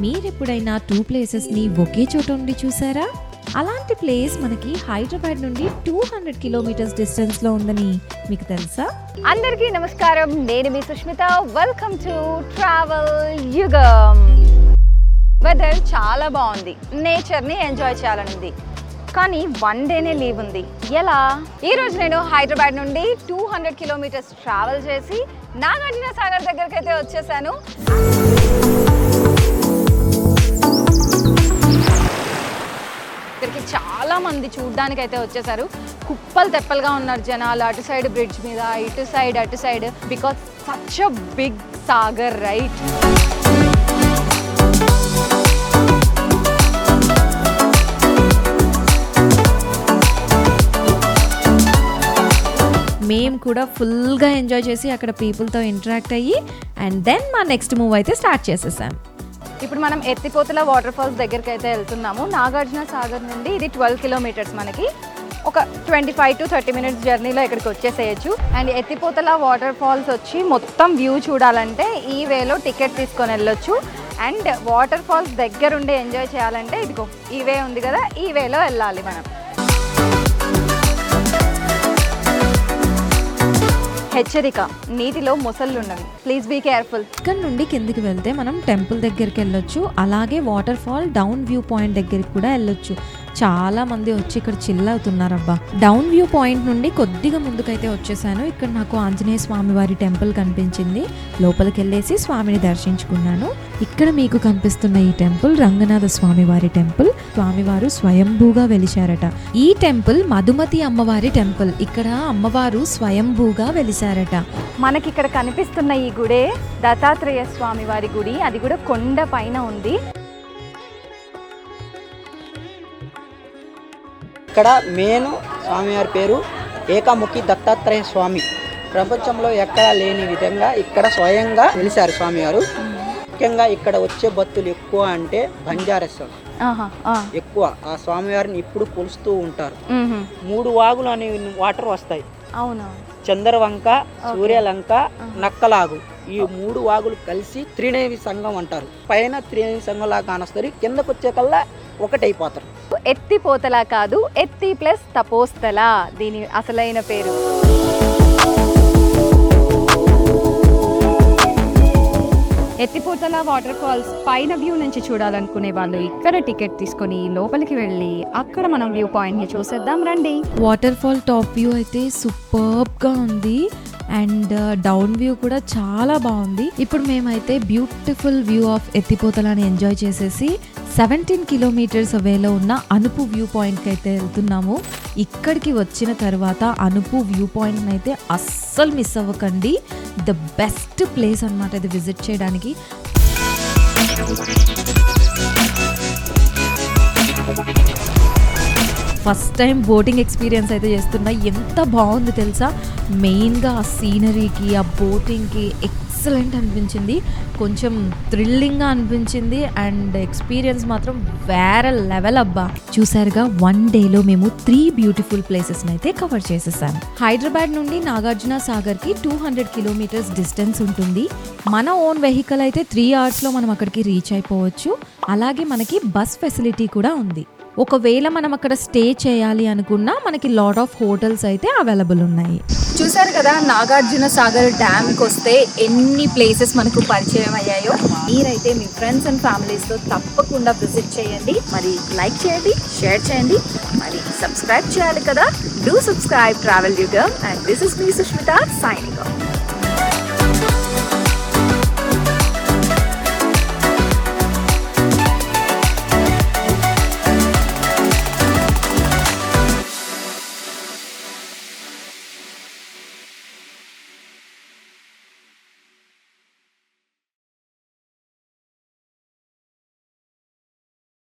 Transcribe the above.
మీరెప్పుడైనా 2 ప్లేసెస్ని ఒకే చోట ఉండి చూసారా? అలాంటి ప్లేస్ మనకి హైదరాబాద్ నుండి 200 కిలోమీటర్స్ డిస్టెన్స్లో ఉందని మీకు తెలుసా? అందరికీ నమస్కారం, నేను మీ సుష్మిత. వెల్కమ్ టు ట్రావెల్ యుగం. వెదర్ చాలా బాగుంది, నేచర్ని ఎంజాయ్ చేయాలనుంది, కానీ 1 డేనే లీవ్ ఉంది. ఎలా? ఈరోజు నేను హైదరాబాద్ నుండి 200 కిలోమీటర్స్ ట్రావెల్ చేసి నాగార్జున సాగర్ దగ్గరికి అయితే వచ్చేసాను. ఇక్కడికి చాలా మంది చూడ్డానికి అయితే వచ్చేసారు. కుప్పలు తెప్పలుగా ఉన్నారు జనాలు, అటు సైడ్ బ్రిడ్జ్ మీద, ఇటు సైడ్ అటు side, because such a big sagar, right? మేము కూడా ఫుల్గా ఎంజాయ్ చేసి అక్కడ పీపుల్తో ఇంటరాక్ట్ అయ్యి అండ్ దెన్ మా నెక్స్ట్ మూవ్ అయితే స్టార్ట్ చేసేసాం. ఇప్పుడు మనం ఎత్తిపోతల వాటర్ ఫాల్స్ దగ్గరికి అయితే వెళ్తున్నాము. నాగార్జున సాగర్ నుండి ఇది 12 కిలోమీటర్స్, మనకి ఒక 25 to 30 మినిట్స్ జర్నీలో ఇక్కడికి వచ్చేసేయచ్చు. అండ్ ఎత్తిపోతల వాటర్ ఫాల్స్ వచ్చి మొత్తం వ్యూ చూడాలంటే ఈ వేలో టికెట్ తీసుకొని వెళ్ళొచ్చు. అండ్ వాటర్ ఫాల్స్ దగ్గరుండి ఎంజాయ్ చేయాలంటే ఇదిగో ఈ వే ఉంది కదా, ఈ వేలో వెళ్ళాలి మనం. హెచ్చరిక, నీటిలో మొసళ్ళు ఉన్నవి, ప్లీజ్ బీ కేర్ఫుల్. ఇక్కడ నుండి కిందికి వెళ్తే మనం టెంపుల్ దగ్గరికి వెళ్ళొచ్చు, అలాగే water fall down view point దగ్గరికి కూడా వెళ్ళొచ్చు. చాలా మంది వచ్చి ఇక్కడ చిల్ అవుతున్నారబ్బా. డౌన్ వ్యూ పాయింట్ నుండి కొద్దిగా ముందుకైతే వచ్చేసాను. ఇక్కడ నాకు ఆంజనేయ స్వామి వారి టెంపుల్ కనిపించింది. లోపలికి వెళ్ళేసి స్వామిని దర్శించుకున్నాను. ఇక్కడ మీకు కనిపిస్తున్న ఈ టెంపుల్ రంగనాథ స్వామి వారి టెంపుల్. స్వామివారు స్వయంభూగా వెలిశారట. ఈ టెంపుల్ మధుమతి అమ్మవారి టెంపుల్. ఇక్కడ అమ్మవారు స్వయంభూగా వెలిశారట. మనకి ఇక్కడ కనిపిస్తున్న ఈ గుడే దత్తాత్రేయ స్వామి వారి గుడి. అది కూడా కొండ పైన ఉంది. ఇక్కడ మెయిన్ స్వామివారి పేరు ఏకముఖి దత్తాత్రేయ స్వామి. ప్రపంచంలో ఎక్కడా లేని విధంగా ఇక్కడ స్వయంగా వెలిశారు స్వామివారు. ముఖ్యంగా ఇక్కడ వచ్చే భక్తులు ఎక్కువ అంటే బంజారాస్ ఎక్కువ ఆ స్వామివారిని ఇప్పుడు కొలుస్తూ ఉంటారు. 3 వాగులు అనే వాటర్ వస్తాయి. అవును, చంద్రవంక, సూర్యలంక, నక్కలాగు, ఈ 3 వాగులు కలిసి త్రినేవి సంఘం అంటారు. పైన త్రినేవి సంఘం లాగా కానొస్తారు, కిందకు వచ్చే కల్లా ఒకటైపోతారు. ఎత్తిపోతల కాదు, ఎత్తి ప్లస్ తపోస్తల దీని అసలైన పేరు. ఎత్తిపోతల వాటర్ ఫాల్స్ పైన వ్యూ నుంచి చూడాలనుకునే వాళ్ళు ఇక్కడ టికెట్ తీసుకొని లోపలికి వెళ్ళి అక్కడ మనం వ్యూ పాయింట్ ని చూసేద్దాం రండి. వాటర్ ఫాల్ టాప్ వ్యూ అయితే సూపర్బ్గా ఉంది అండ్ డౌన్ వ్యూ కూడా చాలా బాగుంది. ఇప్పుడు మేమైతే బ్యూటిఫుల్ వ్యూ ఆఫ్ ఎత్తిపోతలని ఎంజాయ్ చేసేసి 17 కిలోమీటర్స్ అవేలో ఉన్న అనుపు వ్యూ పాయింట్కి అయితే వెళ్తున్నాము. ఇక్కడికి వచ్చిన తర్వాత అనుపు వ్యూ పాయింట్ని అయితే అస్సలు మిస్ అవ్వకండి. ద బెస్ట్ ప్లేస్ అన్నమాట ఇది విజిట్ చేయడానికి. ఫస్ట్ టైం బోటింగ్ ఎక్స్పీరియన్స్ అయితే చేస్తున్నా. ఎంత బాగుంది తెలుసా? మెయిన్గా ఆ సీనరీకి, ఆ బోటింగ్కి ఎక్సలెంట్ అనిపించింది. కొంచెం థ్రిల్లింగ్గా అనిపించింది అండ్ ఎక్స్పీరియన్స్ మాత్రం వేరే లెవెల్ అబ్బా. చూసారుగా, 1 డేలో మేము 3 బ్యూటిఫుల్ ప్లేసెస్ని అయితే కవర్ చేసేసాం. హైదరాబాద్ నుండి నాగార్జున సాగర్కి 200 కిలోమీటర్స్ డిస్టెన్స్ ఉంటుంది. మన ఓన్ వెహికల్ అయితే 3 అవర్స్లో మనం అక్కడికి రీచ్ అయిపోవచ్చు. అలాగే మనకి బస్ ఫెసిలిటీ కూడా ఉంది. ఒకవేళ మనం అక్కడ స్టే చేయాలి అనుకున్నా మనకి లాట్ ఆఫ్ హోటల్స్ అయితే అవైలబుల్ ఉన్నాయి. చూసారు కదా, నాగార్జున సాగర్ డ్యామ్కి వస్తే ఎన్ని ప్లేసెస్ మనకు పరిచయం అయ్యాయో. మీరైతే మీ ఫ్రెండ్స్ అండ్ ఫ్యామిలీస్తో తప్పకుండా విజిట్ చేయండి. మరి లైక్ చేయండి, షేర్ చేయండి, మరి సబ్స్క్రైబ్ చేయాలి కదా. డూ సబ్స్క్రైబ్ ట్రావెల్ యుగం. And this is me Sushmita signing off.